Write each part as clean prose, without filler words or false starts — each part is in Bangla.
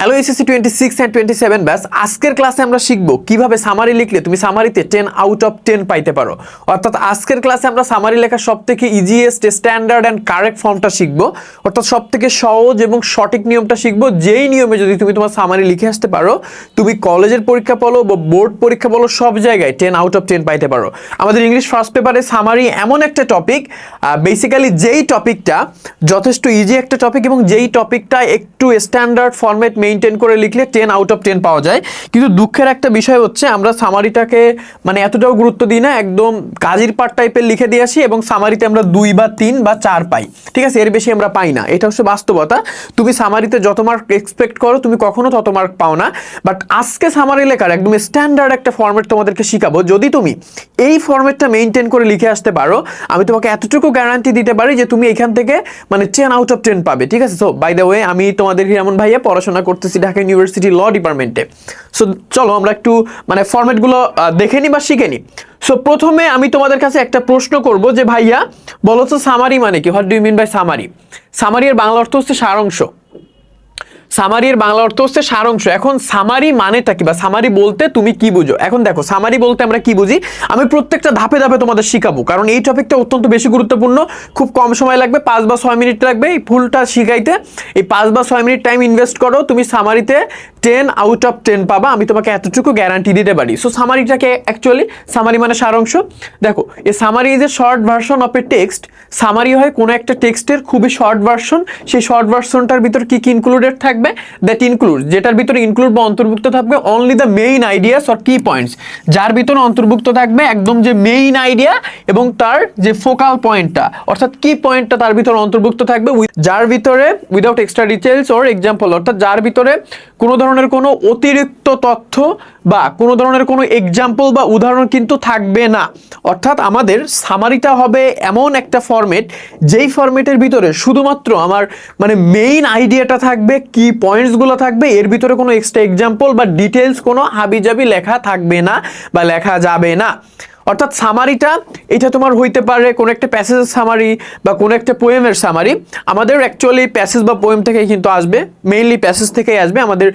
হ্যালো এসএসসি 26 এন্ড 27 ব্যাচ, আজকের ক্লাসে আমরা শিখব কিভাবে সামারি লিখলে তুমি সামারিতে 10 আউট অফ 10 পাইতে পারো। অর্থাৎ আজকের ক্লাসে আমরা সামারি লেখার সবথেকে ইজিয়েস্ট, স্ট্যান্ডার্ড এন্ড কারেক্ট ফর্মটা শিখব। অর্থাৎ সবথেকে সহজ এবং সঠিক নিয়মটা শিখব, যেই নিয়মে যদি তুমি তোমার সামারি লিখে আসতে পারো, তুমি কলেজের পরীক্ষা বলো বা বোর্ড পরীক্ষা বলো, সব জায়গায় 10 আউট অফ 10 পাইতে পারো। আমাদের ইংলিশ ফার্স্ট পেপারে সামারি এমন একটা টপিক, বেসিক্যালি যেই টপিকটা যথেষ্ট ইজি একটা টপিক এবং যেই টপিকটা একটু স্ট্যান্ডার্ড ফরম্যাট মেইনটেইন করে লিখলে 10 আউট অফ 10 পাওয়া যায়। কিন্তু দুঃখের একটা বিষয় হচ্ছে আমরা সামারিটাকে মানে এতটাও গুরুত্ব দিই না, একদম কাজের পার্ট টাইপের লিখে দিয়ে আসি এবং সামারিতে আমরা 2 বা 3 বা 4 পাই। ঠিক আছে, এর বেশি আমরা পাই না, এটা হচ্ছে বাস্তবতা। তুমি সামারিতে যত মার্ক এক্সপেক্ট করো তুমি কখনো তত মার্ক পাও না। বাট আজকে সামারি লেখার একদম স্ট্যান্ডার্ড একটা ফরম্যাট তোমাদেরকে শিখাবো। যদি তুমি এই ফরম্যাটটা মেইনটেইন করে লিখে আসতে পারো, আমি তোমাকে এতটুকু গ্যারান্টি দিতে পারি যে তুমি এখান থেকে মানে 10 আউট অফ 10 পাবে। ঠিক আছে, সো বাই দ্য ওয়ে আমি তোমাদের হিরামন ভাইয়া পড়াশোনা করতেছি ঢাকা ইউনিভার্সিটি ল ডিপার্টমেন্টে। সো চলো আমরা একটু মানে ফরম্যাটগুলো দেখে নিই বা শিখে নিই। সো প্রথমে আমি তোমাদের কাছে একটা প্রশ্ন করব যে ভাইয়া বলো তো সামারি মানে কি? What do you mean by summary? Summary এর বাংলা অর্থ হচ্ছে সারাংশ। সামারির বাংলা অর্থ হচ্ছে সারাংশ। এখন সামারি মানেটা কি বা সামারি বলতে তুমি কি বুঝো? এখন দেখো সামারি বলতে আমরা কি বুঝি, আমি প্রত্যেকটা ধাপে ধাপে তোমাদের শিখাবো, কারণ এই টপিকটা অত্যন্ত বেশি গুরুত্বপূর্ণ। খুব কম সময় লাগবে, 5 বা 6 মিনিট লাগবে এই ফুলটা শিখাইতে। এই 5 বা 6 মিনিট টাইম ইনভেস্ট করো, তুমি সামারিতে 10 আউট অফ 10 পাবা, আমি তোমাকে এতটুকু গ্যারান্টি দিতে পারি। সো সামারিটাকে অ্যাকচুয়ালি সামারি মানে সারাংশ। দেখো a summary is a short version of A text. Summary হয় কোনো একটা টেক্সটের খুবই শর্ট ভার্সন। সেই শর্ট ভার্সনটার ভিতর কি কি ইনক্লুডেড থাকবে? দ্যাট ইনক্লুড, যেটার ভিতরে ইনক্লুড বা অন্তর্ভুক্ত থাকবে only the main ideas or কি পয়েন্টস, যার ভিতরে অন্তর্ভুক্ত থাকবে একদম যে মেইন আইডিয়া এবং তার যে ফোকাল পয়েন্টটা অর্থাৎ কি পয়েন্টটা তার ভিতরে অন্তর্ভুক্ত থাকবে, যার ভিতরে without extra details or example, অর্থাৎ যার ভিতরে কোনো ধরনের কোনো অতিরিক্ত তথ্য বা কোনো ধরনের কোনো এক্সাম্পল বা উদাহরণ কিন্তু থাকবে না। অর্থাৎ আমাদের সামারিটা হবে এমন একটা ফরম্যাট, যেই ফরম্যাটের ভিতরে শুধুমাত্র আমার মানে মেইন আইডিয়াটা থাকবে, কি পয়েন্টসগুলো থাকবে, এর ভিতরে কোনো এক্সট্রা এক্সাম্পল বা ডিটেলস কোনো হাবিজাবি লেখা থাকবে না বা লেখা যাবে না। অর্থাৎ সামারিটা এটা তোমার হইতে পারে কোনো একটা প্যাসেজের সামারি বা কোনো একটা পোয়েমের সামারি। আমাদের অ্যাকচুয়ালি প্যাসেজ বা পোয়েম থেকেই কিন্তু আসবে, মেইনলি প্যাসেজ থেকেই আসবে আমাদের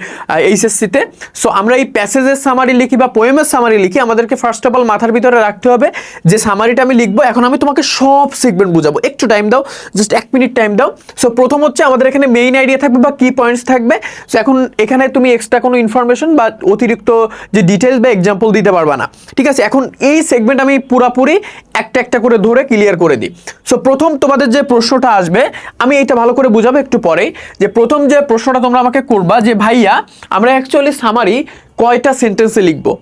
এইচএসসিতে। সো আমরা এই প্যাসেজের সামারি লিখি বা পোয়েমের সামারি লিখি, আমাদেরকে ফার্স্ট অফ অল মাথার ভিতরে রাখতে হবে যে সামারিটা আমি লিখবো। এখন আমি তোমাকে সব সেগমেন্ট বুঝাবো, একটু টাইম দাও, জাস্ট 1 মিনিট টাইম দাও। সো প্রথম হচ্ছে আমাদের এখানে মেইন আইডিয়া থাকবে বা কি পয়েন্টস থাকবে। সো এখন এখানে তুমি এক্সট্রা কোনো ইনফরমেশন বা অতিরিক্ত যে ডিটেলস বা এক্সাম্পল দিতে পারবা না। ঠিক আছে, এখন এই সেগমেন্ট আমি পুরাপুরি একটা একটা করে ধরে ক্লিয়ার করে দিই। সো প্রথম তোমাদের যে প্রশ্নটা আসবে, আমি এইটা ভালো করে বুঝাবো একটু পরে। যে প্রথম যে প্রশ্নটা তোমরা আমাকে করবা যে ভাইয়া আমরা অ্যাকচুয়ালি সামারি কয়টা সেন্টেন্সে লিখবো,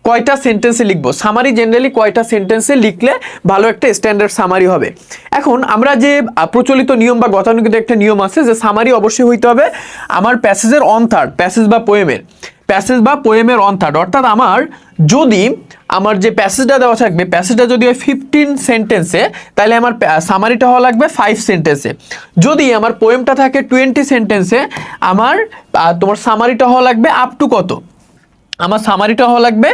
কয়টা সেন্টেন্সে লিখবো? সামারি জেনারেলি কয়টা সেন্টেন্সে লিখলে ভালো একটা স্ট্যান্ডার্ড সামারি হবে? এখন আমরা যে প্রচলিত নিয়ম বা গতানুগতিক একটা নিয়ম আছে যে সামারি অবশ্যই হইতে হবে আমার প্যাসেজের অন থার্ড, প্যাসেজ বা পোয়েমের অন থার্ড। অর্থাৎ আমার যদি আমার যে প্যাসেজটা দেওয়া থাকবে, প্যাসেজটা যদি হয় 15 সেন্টেন্সে, তাহলে আমার সামারিটা হওয়া লাগবে 5 সেন্টেন্সে। যদি আমার পোয়েমটা থাকে 20 সেন্টেন্সে, আমার তোমার সামারিটা হওয়া লাগবে আপ টু কত? আমার সামারিটা হওয়া লাগবে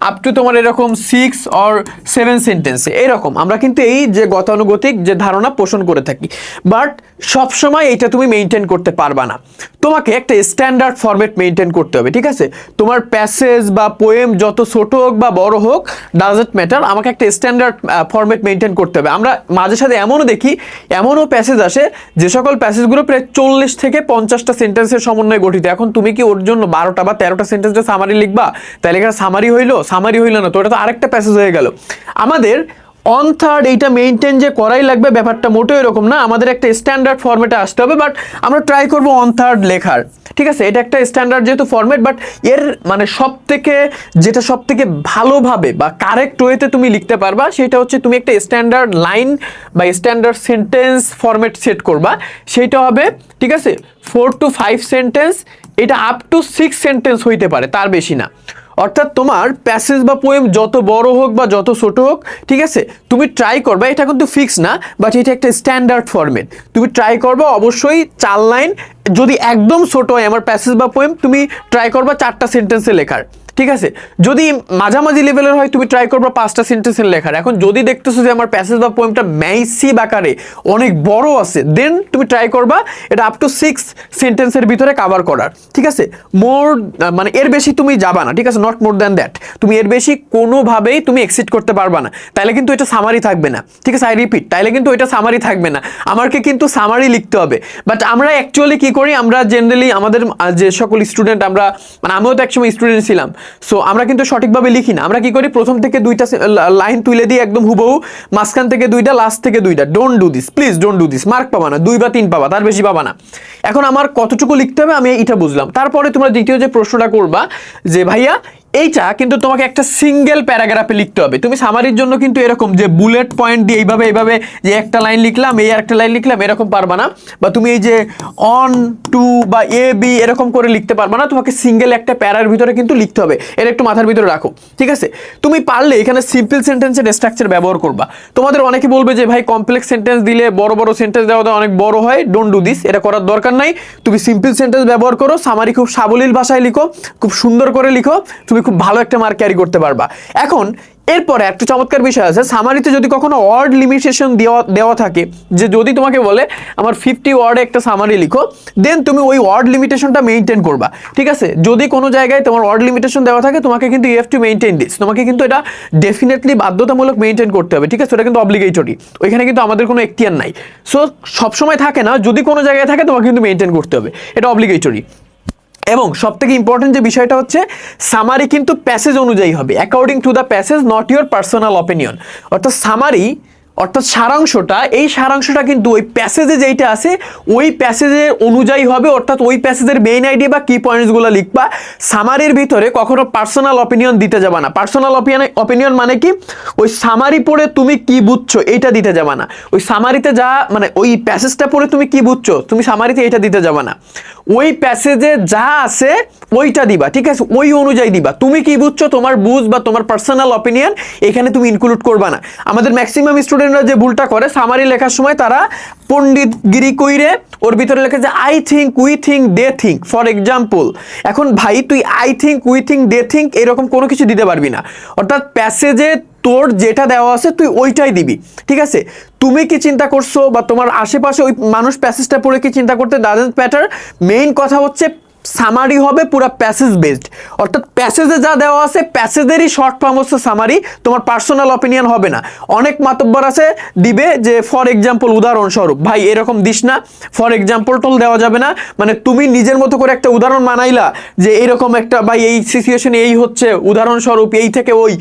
আপ টু তোমার এরকম 6 অর 7 সেন্টেন্সে। এরকম আমরা কিন্তু এই যে গতানুগতিক যে ধারণা পোষণ করে থাকি, বাট সবসময় এইটা তুমি মেনটেন করতে পারবা না। তোমাকে একটা স্ট্যান্ডার্ড ফরম্যাট মেনটেন করতে হবে। ঠিক আছে, তোমার প্যাসেজ বা পোয়েম যত ছোট হোক বা বড় হোক, ডাজন্ট ম্যাটার, আমাকে একটা স্ট্যান্ডার্ড ফরম্যাট মেনটেন করতে হবে। আমরা মাঝে সাথে এমনও দেখি, এমনও প্যাসেজ আসে যে সকল প্যাসেজগুলো প্রায় 40 থেকে 50টা সেন্টেন্সের সমন্বয়ে গঠিত। এখন তুমি কি ওর জন্য 12টা বা 13টা সেন্টেন্সে সামারি লিখবা? তাহলে এখানে সামারি হইলো না তো, এটা তো আরেকটা প্যাসেজ হয়ে গেল। আমাদের অন থার্ড এইটা মেইনটেইন যে করাই লাগবে ব্যাপারটা মোটেও এরকম না, আমাদের একটা স্ট্যান্ডার্ড ফরম্যাটে আসতে হবে। বাট আমরা ট্রাই করবো অন থার্ড লেখার। ঠিক আছে, এটা একটা স্ট্যান্ডার্ড যেহেতু ফরম্যাট, বাট এর মানে যেটা সব থেকে ভালোভাবে বা কারেক্ট ওয়েতে তুমি লিখতে পারবা সেটা হচ্ছে তুমি একটা স্ট্যান্ডার্ড লাইন বা স্ট্যান্ডার্ড সেন্টেন্স ফরম্যাট সেট করবা। সেইটা হবে ঠিক আছে 4 to 5 সেন্টেন্স, এটা আপ টু 6 সেন্টেন্স হইতে পারে, তার বেশি না। অর্থাৎ তোমার প্যাসেজ বা পোয়েম যত বড় হোক বা যত ছোট হোক, ঠিক আছে, তুমি ট্রাই করবা, এটা কিন্তু ফিক্স না, বাট এটা একটা স্ট্যান্ডার্ড ফরম্যাট। তুমি ট্রাই করবা অবশ্যই 4 লাইন, যদি একদম ছোট হয় আমার প্যাসেজ বা পোয়েম, তুমি ট্রাই করবা 4টা সেন্টেন্সে লেখার। ঠিক আছে। যদি মাঝামাঝি লেভেলের হয় তুমি ট্রাই করবা 5টা সেন্টেন্সের লেখার। এখন যদি দেখতেছো যে আমার প্যাসেজ বা পোয়েমটা ম্যাসিভ আকারে অনেক বড় আছে, দেন তুমি ট্রাই করবা এটা আপ টু 6 সেন্টেন্সের ভিতরে কভার করার, ঠিক আছে। মোর মানে এর বেশি তুমি যাবা না, ঠিক আছে, নট মোর দ্যান দ্যাট। তুমি এর বেশি কোনোভাবেই তুমি এক্সিড করতে পারবা না, তাইলে কিন্তু এটা সামারি থাকবে না, ঠিক আছে। আই রিপিট, তাইলে কিন্তু এটা সামারি থাকবে না, আমাকে কিন্তু সামারি লিখতে হবে। বাট আমরা অ্যাকচুয়ালি কি করি, আমরা জেনারেলি আমাদের যে সকল স্টুডেন্ট, আমরা মানে আমিও তো একসময় স্টুডেন্ট ছিলাম, সো আমরা কিন্তু সঠিকভাবে লিখি না। আমরা কি করি, প্রথম থেকে 2টা লাইন তুলে দিই একদম হুবহু, মাঝখান থেকে 2টা, লাস্ট থেকে 2টা। Don't do this, please don't do this. Mark পাবা না, 2 বা 3 পাবা, তার বেশি পাবা না। এখন আমার কতটুকু লিখতে হবে আমি এটা বুঝলাম। তারপরে তোমরা দ্বিতীয় যে প্রশ্নটা করবা যে ভাইয়া এইটা কিন্তু তোমাকে একটা সিঙ্গেল প্যারাগ্রাফে লিখতে হবে। তুমি সামারির জন্য কিন্তু এরকম যে বুলেট পয়েন্ট দিয়ে এইভাবে যে একটা লাইন লিখলাম, এই একটা লাইন লিখলাম, এরকম পারবা না। বা তুমি এই যে অন টু বা এ বি এরকম করে লিখতে পারবা না, তোমাকে সিঙ্গেল একটা প্যারার ভিতরে কিন্তু লিখতে হবে। এটা একটু মাথার ভিতরে রাখো, ঠিক আছে। তুমি পারলে এখানে সিম্পল সেন্টেন্সের স্ট্রাকচার ব্যবহার করবা। তোমাদের অনেকে বলবে যে ভাই কমপ্লেক্স সেন্টেন্স দিলে বড় বড় সেন্টেন্স দেওয়া অনেক বড় হয়, ডোন্ট ডু দিস, এটা করার দরকার নাই। তুমি সিম্পল সেন্টেন্স ব্যবহার করো, সামারি খুব সাবলীল ভাষায় লিখো, খুব সুন্দর করে লিখো, তুমি খুব ভালো একটা মার্ক ক্যারি করতে পারবা। এখন এরপরে একটা চমৎকার বিষয় আছে, সামারিতে যদি কখনো ওয়ার্ড লিমিটেশন দেওয়া থাকে, যে যদি তোমাকে বলে আমার 50 ওয়ার্ডে একটা সামারি লিখো, দেন তুমি ওই ওয়ার্ড লিমিটেশনটা মেনটেন করবা, ঠিক আছে। যদি কোনো জায়গায় তোমার ওয়ার্ড লিমিটেশন দেওয়া থাকে, তোমাকে কিন্তু you have to maintain this, তোমাকে কিন্তু এটা ডেফিনেটলি বাধ্যতামূলক মেনটেন করতে হবে, ঠিক আছে। এটা কিন্তু অব্লিগেটরি, ওইখানে কিন্তু আমাদের কোনো এখতিয়ার নাই। সো সবসময় থাকে না, যদি কোনো জায়গায় থাকে তোমাকে কিন্তু মেনটেন করতে হবে, এটা অব্লিগেটরি। এবং সবথেকে ইম্পর্টেন্ট যে বিষয়টা হচ্ছে, সামারি কিন্তু প্যাসেজ অনুযায়ী হবে, according to the passage, not your personal opinion. অর্থাৎ সামারি অর্থাৎ সারাংশটা, এই সারাংশটা কিন্তু ওই প্যাসেজে যেইটা আছে ওই প্যাসেজের অনুযায়ী হবে, অর্থাৎ ওই প্যাসেজের মেইন আইডিয়া বা কি পয়েন্টসগুলো লিখবা। সামারির ভিতরে কখনো পার্সোনাল অপিনিয়ন দিতে যাবা না। পার্সোনাল অপিনিয়ন মানে কি, ওই সামারি পড়ে তুমি কি বুঝছো এইটা দিতে যাবা না। ওই সামারিতে যা মানে ওই প্যাসেজটা পড়ে তুমি কি বুঝছো, তুমি সামারিতে এটা দিতে যাবা না। ওই প্যাসেজে যা আছে ওইটা দিবা, ঠিক আছে, ওই অনুযায়ী দিবা। তুমি কি বুঝছো, তোমার বুঝ বা তোমার পার্সোনাল অপিনিয়ন এখানে তুমি ইনক্লুড করবা না। আমাদের ম্যাক্সিমাম স্টুডেন্টরা যে ভুলটা করে, সামারি লেখার সময় তারা পণ্ডিতগিরি কইরে ওর ভিতরে লেখে যে I think, we think, they think, for example. এখন ভাই তুই I think, we think, they think এরকম কোনো কিছু দিতে পারবি না। অর্থাৎ প্যাসেজে তোর যেটা দেওয়া আছে তুই ওইটাই দিবি, ঠিক আছে। তুমি কি চিন্তা করছো বা তোমার আশেপাশে ওই মানুষ প্যাসেজটা পড়ে কি চিন্তা করতে, ডাজন্ট ম্যাটার। মেইন কথা হচ্ছে সামারি হবে পুরো প্যাসেজ বেসড, অর্থাৎ প্যাসেজে যা দেওয়া আছে প্যাসেজেরই শর্ট ফর্ম হচ্ছে সামারি, তোমার পার্সোনাল অপিনিয়ন হবে না। অনেক মাতব্বর আছে দিবে যে ফর এক্সাম্পল, উদাহরণস্বরূপ। ভাই এরকম দিস না, ফর এক্সাম্পল টোল দেওয়া যাবে না। মানে তুমি নিজের মতো করে একটা উদাহরণ বানাইলা যে এরকম একটা, ভাই এই সিচুয়েশনে এই হচ্ছে, উদাহরণস্বরূপ এই থেকে ওই।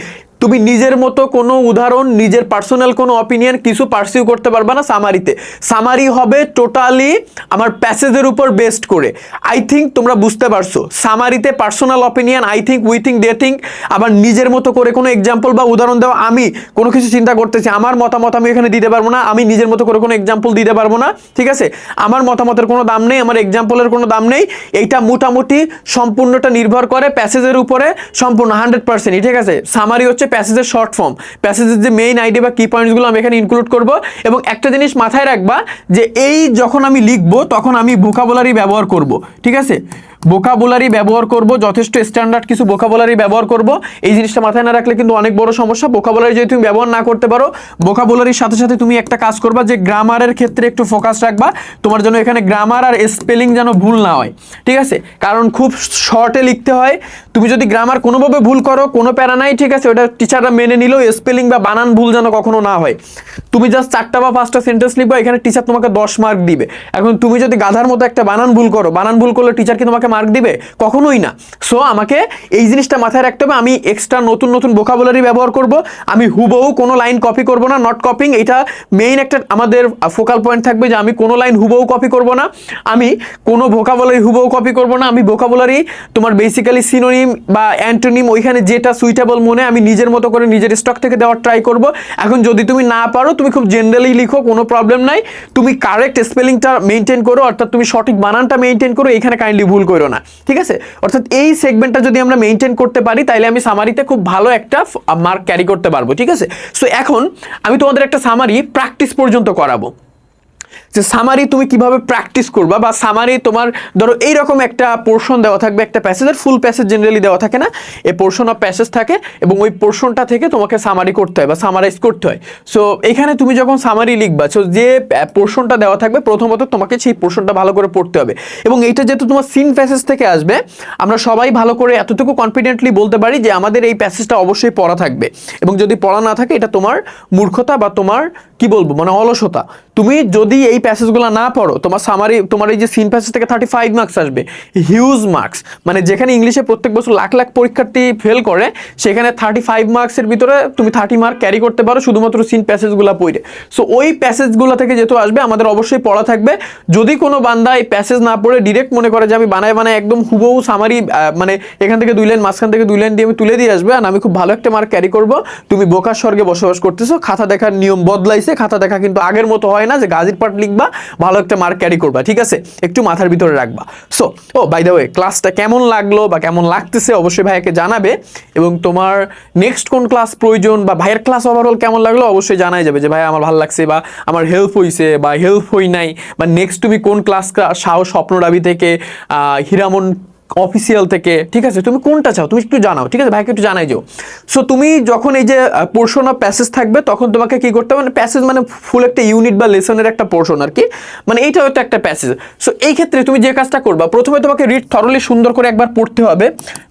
তুমি নিজের মতো কোনো উদাহরণ, নিজের পার্সোনাল কোনো অপিনিয়ন কিছু পার্সিউ করতে পারবে না সামারিতে। সামারি হবে টোটালি আমার প্যাসেজের উপর বেসড করে। আই থিঙ্ক তোমরা বুঝতে পারছো, সামারিতে personal opinion, I think, we think, they think, আবার নিজের মতো করে কোনো এক্সাম্পল বা উদাহরণ দেওয়া। আমি কোনো কিছু চিন্তা করতেছি, আমার মতামত আমি এখানে দিতে পারবো না, আমি নিজের মতো করে কোনো এক্সাম্পল দিতে পারবো না, ঠিক আছে। আমার মতামতের কোনো দাম নেই, আমার এক্সাম্পলের কোনো দাম নেই। এইটা মোটামুটি সম্পূর্ণটা নির্ভর করে প্যাসেজের উপরে, সম্পূর্ণ 100%, ঠিক আছে। সামারি হচ্ছে প্যাসেজের শর্ট ফর্ম, প্যাসেজের যে মেইন আইডিয়া বা কি পয়েন্টসগুলো আমি এখানে ইনক্লুড করব। এবং একটা জিনিস মাথায় রাখবা যে এই যখন আমি লিখবো তখন আমি ভোকাবুলারি ব্যবহার করব, ঠিক আছে। ভোকাবুলারি ব্যবহার করব, যথেষ্ট স্ট্যান্ডার্ড কিছু ভোকাবুলারি ব্যবহার করব। এই জিনিসটা মাথায় না রাখলে কিন্তু অনেক বড় সমস্যা। ভোকাবুলারি যদি তুমি ব্যবহার না করতে পারো, ভোকাবুলারির সাথে সাথে তুমি একটা কাজ করবা যে গ্রামারের ক্ষেত্রে একটু ফোকাস রাখবা, তোমার জন্য এখানে গ্রামার আর স্পেলিং যেন ভুল না হয়, ঠিক আছে। কারণ খুব শর্টে লিখতে হয়। তুমি যদি গ্রামার কোনোভাবে ভুল করো কোনো প্যারা নাই, ঠিক আছে, ওটা টিচাররা মেনে নিলেও স্পেলিং বা বানান ভুল যেন কখনো না হয়। তুমি জাস্ট 4টা বা 5টা সেন্টেন্স লিখবা, এখানে টিচার তোমাকে 10 মার্ক দিবে। এখন তুমি যদি গাধার মতো একটা বানান ভুল করো, বানান ভুল করলে টিচার কি তোমাকে মার্ক দিবে? কখনোই না। সো আমাকে এই জিনিসটা মাথায় রাখতে হবে, আমি এক্সট্রা নতুন নতুন ভোকাবুলারি ব্যবহার করব। আমি হুবহু কোনো লাইন কপি করব না, নট কপিং। এটা মেইন একটা আমাদের ফোকাল পয়েন্ট থাকবে যে আমি কোনো লাইন হুবহু কপি করব না, আমি কোনো ভোকাবুলারি হুবহু কপি করব না। আমি ভোকাবুলারি তোমার বেসিক্যালি সিনোনিম বা অ্যান্টোনিম ওইখানে যেটা সুইটেবল মনে আমি নিজের মতো করে নিজের স্টক থেকে দেওয়ার ট্রাই করব। এখন যদি তুমি না পারো, তুমি খুব জেনারেলি লিখো, কোনো প্রবলেম নাই। তুমি কারেক্ট স্পেলিংটা মেনটেন করো, অর্থাৎ তুমি সঠিক বানানটা মেনটেন করো, এখানে কাইন্ডলি ভুল করো না, ঠিক আছে। অর্থাৎ এই সেগমেন্টটা যদি আমরা মেনটেন করতে পারি, তাহলে আমি সামারিতে খুব ভালো একটা মার্ক ক্যারি করতে পারবো, ঠিক আছে। সো এখন আমি তোমাদের একটা সামারি প্র্যাকটিস পর্যন্ত করাবো। যে সামারি তুমি কিভাবে প্র্যাকটিস করবা, বা সামারি তোমার ধরো এইরকম একটা পোর্শন দেওয়া থাকবে, একটা প্যাসেজের ফুল প্যাসেজ জেনারেলি দেওয়া থাকে না, এই পোর্শন অফ প্যাসেজ থাকে এবং ওই পোর্শনটা থেকে তোমাকে সামারি করতে হয় বা সামারাইজ করতে হয়। সো এখানে তুমি যখন সামারি লিখবা, সো যে পোর্শনটা দেওয়া থাকবে প্রথমত তোমাকে সেই পোর্শনটা ভালো করে পড়তে হবে। এবং এইটা যেহেতু তোমার সিন প্যাসেজ থেকে আসবে, আমরা সবাই ভালো করে এতটুকু কনফিডেন্টলি বলতে পারি যে আমাদের এই প্যাসেজটা অবশ্যই পড়া থাকবে। এবং যদি পড়া না থাকে এটা তোমার মূর্খতা বা তোমার কি বলবো মানে অলসতা। তুমি যদি এই প্যাসেজগুলো না পড়ো, তোমার সামারি, তোমার এই যে সিন প্যাসেজ থেকে 35 মার্কস আসবে, হিউজ মার্কস। মানে যেখানে ইংলিশে প্রত্যেক বছর লাখ লাখ পরীক্ষার্থী ফেল করে, সেখানে 35 মার্কসের ভিতরে তুমি 30 মার্ক ক্যারি করতে পারো শুধুমাত্র সিন প্যাসেজগুলো পড়ে। সো ওই প্যাসেজগুলো থেকে যেহেতু আসবে, আমাদের অবশ্যই পড়া থাকবে। যদি কোনো বান্দা এই প্যাসেজ না পড়ে ডিরেক্ট মনে করে যে আমি বানায় বানায় একদম হুবহু সামারি, মানে এখান থেকে 2 লাইন মাঝখান থেকে 2 লাইন দিয়ে আমি তুলে দিয়ে আসবে আর আমি খুব ভালো একটা মার্ক ক্যারি করব, তুমি বোকার স্বর্গে বসবাস করতেছো। খাতা দেখার নিয়ম বদলাইছে, খাতা দেখা কিন্তু আগের মতো হয় না যে গাজীর পাঠ লিখবা ভালো একটা মার্ক ক্যারি করবা, ঠিক আছে? একটু মাথার ভিতরে রাখবা। সো বাই দ্য ওয়ে, ক্লাসটা কেমন লাগলো বা কেমন লাগতেছে অবশ্যই ভাইয়াকে জানাবে। এবং তোমার নেক্সট কোন ক্লাস প্রয়োজন বা ভাইয়ের ক্লাস ওভারঅল কেমন লাগলো অবশ্যই জানাই যাবে যে ভাই আমার ভালো লাগছে বা আমার হেল্প হইছে বা হেল্প হই নাই, বা নেক্সট তুমি কোন ক্লাস সাহস স্বপ্নরাবি থেকে, হীরামন অফিসিয়াল থেকে, ঠিক আছে? তুমি কোনটা চাও তুমি একটু জানাও, ঠিক আছে? ভাইকে একটু জানাই যাও। সো তুমি যখন এই যে পোর্শন অফ প্যাসেজ থাকবে, তখন তোমাকে কি করতে হবে, মানে প্যাসেজ মানে ফুল একটা ইউনিট বা লেসনের একটা পোর্শন আর কি, মানে এইটা হচ্ছে একটা প্যাসেজ। সো এই ক্ষেত্রে তুমি যে কাজটা করবা, প্রথমে তোমাকে রিড থরলি সুন্দর করে একবার পড়তে হবে।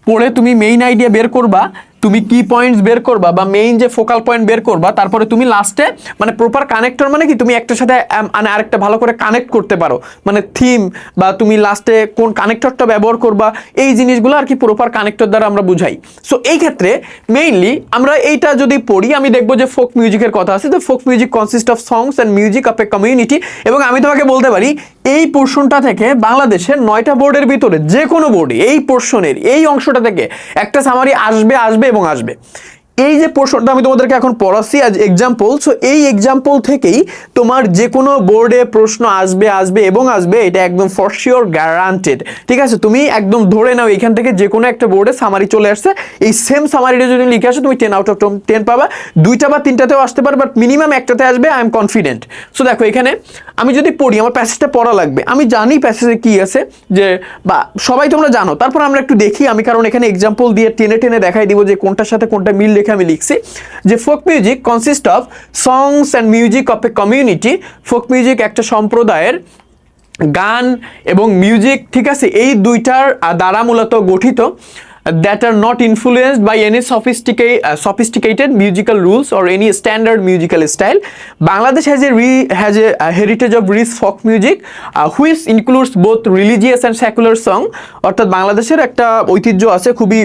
পড়ে তুমি মেইন আইডিয়া বের করবা, তুমি কি পয়েন্টস বের করবা বা মেইন যে ফোকাল পয়েন্ট বের করবা, তারপরে তুমি লাস্টে মানে প্রপার কানেক্টর মানে কি তুমি একটার সাথে মানে আরেকটা ভালো করে কানেক্ট করতে পারো, মানে থিম বা তুমি লাস্টে কোন কানেক্টরটা ব্যবহার করবা, এই জিনিসগুলো আর কি প্রপার কানেক্টর দ্বারা আমরা বুঝাই। সো এই ক্ষেত্রে মেইনলি আমরা এইটা যদি পড়ি, আমি দেখবো যে ফোক মিউজিকের কথা আছে, যে folk music consist of songs and music of a community. এবং আমি তোমাকে বলতে পারি এই পোর্শনটা থেকে বাংলাদেশের 9টা বোর্ডের ভিতরে যে কোনো বোর্ডে এই পোর্শনের এই অংশটা থেকে একটা সামারি আসবে এবং আসবে। এই যে পোর্শনটা আমি তোমাদেরকে এখন পড়াচ্ছি আজ এক্সাম্পল, সো এই এক্সাম্পল থেকেই তোমার যে কোনো বোর্ডে প্রশ্ন আসবে এবং আসবে, এটা একদম ফর শিওর গ্যারান্টেড, ঠিক আছে? তুমি একদম ধরে নাও এখান থেকে যে কোনো একটা বোর্ডে সামারি চলে আসছে, এই সেম সামারিটা যদি লিখে আসো তুমি 10 আউট অফ 10 পাবা। 2টা বা 3টাতেও আসতে পারে, বাট মিনিমাম একটাতে আসবে, আই এম কনফিডেন্ট। সো দেখো এখানে আমি যদি পড়ি, আমার প্যাসেজটা পড়া লাগবে, আমি জানি প্যাসেজে কি আছে, যে বা সবাই তোমরা জানো, তারপর আমরা একটু দেখি আমি, কারণ এখানে এক্সাম্পল দিয়ে টেনে টেনে দেখাই দিব যে কোনটার সাথে কোনটা মিল আমি লিখছি। যে folk music consist of songs and music of a community. Folk music একটা সম্প্রদায়ের গান এবং মিউজিক, ঠিক আছে, এই দুইটার দ্বারা মূলত গঠিত, that are not influenced by any sophisticated musical rules or any standard musical style. Bangladesh has a heritage of rich folk music which includes both religious and secular song. অর্থাৎ বাংলাদেশের একটা ঐতিহ্য আছে, খুবই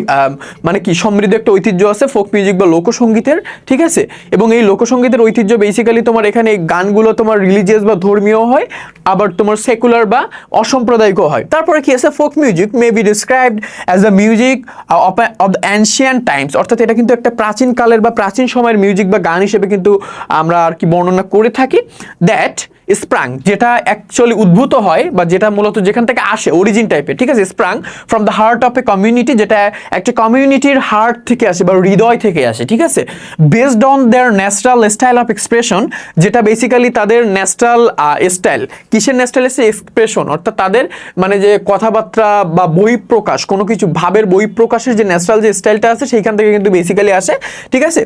মানে কি সমৃদ্ধ একটা ঐতিহ্য আছে ফোক মিউজিক বা লোকসঙ্গীতের, ঠিক আছে? এবং এই লোকসঙ্গীতের ঐতিহ্য বেসিক্যালি তোমার এখানে এই গানগুলো তোমার রিলিজিয়াস বা ধর্মীয় হয়, আবার তোমার সেকুলার বা অসাম্প্রদায়িকও হয়। তারপরে কি আছে, folk music may be described as a music of the ancient times. অর্থাৎ এটা কিন্তু একটা প্রাচীন কালের বা প্রাচীন সময়ের মিউজিক বা গান হিসেবে কিন্তু আমরা আর কি বর্ণনা করে থাকি। দ্যাট স্প্রাং, যেটা অ্যাকচুয়ালি উদ্ভূত হয় বা যেটা মূলত যেখান থেকে আসে, অরিজিন টাইপের, ঠিক আছে? স্প্রাং from the heart of a community, যেটা একটা কমিউনিটির হার্ট থেকে আসে বা হৃদয় থেকে আসে, ঠিক আছে? Based on their natural style of expression, যেটা বেসিক্যালি তাদের ন্যাচারাল স্টাইল, কিসের ন্যাচারাল এক্সপ্রেশন, অর্থাৎ তাদের মানে যে কথাবার্তা বা বহিঃপ্রকাশ, কোনো কিছু ভাবের বহিঃপ্রকাশের যে ন্যাচারাল যে স্টাইলটা আছে সেইখান থেকে কিন্তু বেসিক্যালি আসে, ঠিক আছে?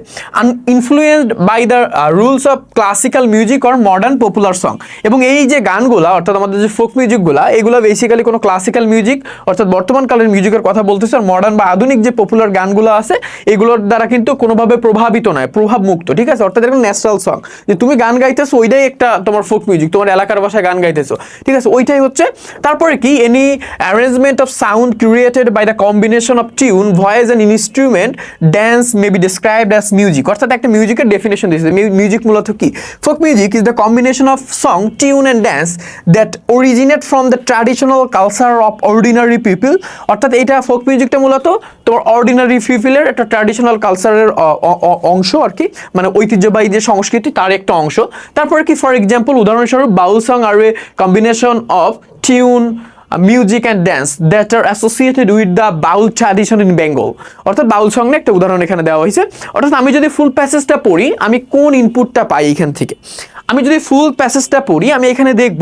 Influenced by the rules of classical music or modern popular song. এবং এই যে গানগুলা অর্থাৎ আমাদের যে ফোক মিউজিকগুলা, এগুলো বেসিক্যালি কোনো ক্লাসিক্যাল মিউজিক অর্থাৎ বর্তমান কালের মিউজিকের কথা বলতেছে, আর মডার্ন বা আধুনিক যে পপুলার গানগুলো আছে এগুলোর দ্বারা কিন্তু কোনোভাবে প্রভাবিত নয়, প্রভাব মুক্ত, ঠিক আছে? অর্থাৎ এরকম ন্যাচারাল সং, যে তুমি গান গাইতেছো ওইটাই একটা তোমার ফোক মিউজিক, তোমার এলাকার ভাষায় গান গাইতেছো, ঠিক আছে? ওইটাই হচ্ছে। তারপরে কি, any arrangement of sound created by the combination of tune, voice and instrument, dance may be described as music. অর্থাৎ একটা মিউজিকের ডেফিনেশন দিয়েছে, মিউজিক মূলত কি, folk music is the combination of song, tune and dance that originate from the traditional culture of ordinary people। অর্থাৎ এটা ফোক মিউজিকটা মূলত তোমার অর্ডিনারি পিপলের একটা ট্র্যাডিশনাল কালচারের অংশ আর কি, মানে ঐতিহ্যবাহী যে সংস্কৃতি তার একটা অংশ। তারপরে কি, ফর এক্সাম্পল উদাহরণস্বরূপ Baul song are a combination of tune, music and dance that are associated with the Baul tradition in Bengal. অর্থাৎ বাউল সং একটা উদাহরণ এখানে দেওয়া হয়েছে। অর্থাৎ আমি যদি ফুল প্যাসেজটা পড়ি, আমি কোন ইনপুটটা পাই এখান থেকে, আমি যদি ফুল প্যাসেজটা পড়ি আমি এখানে দেখব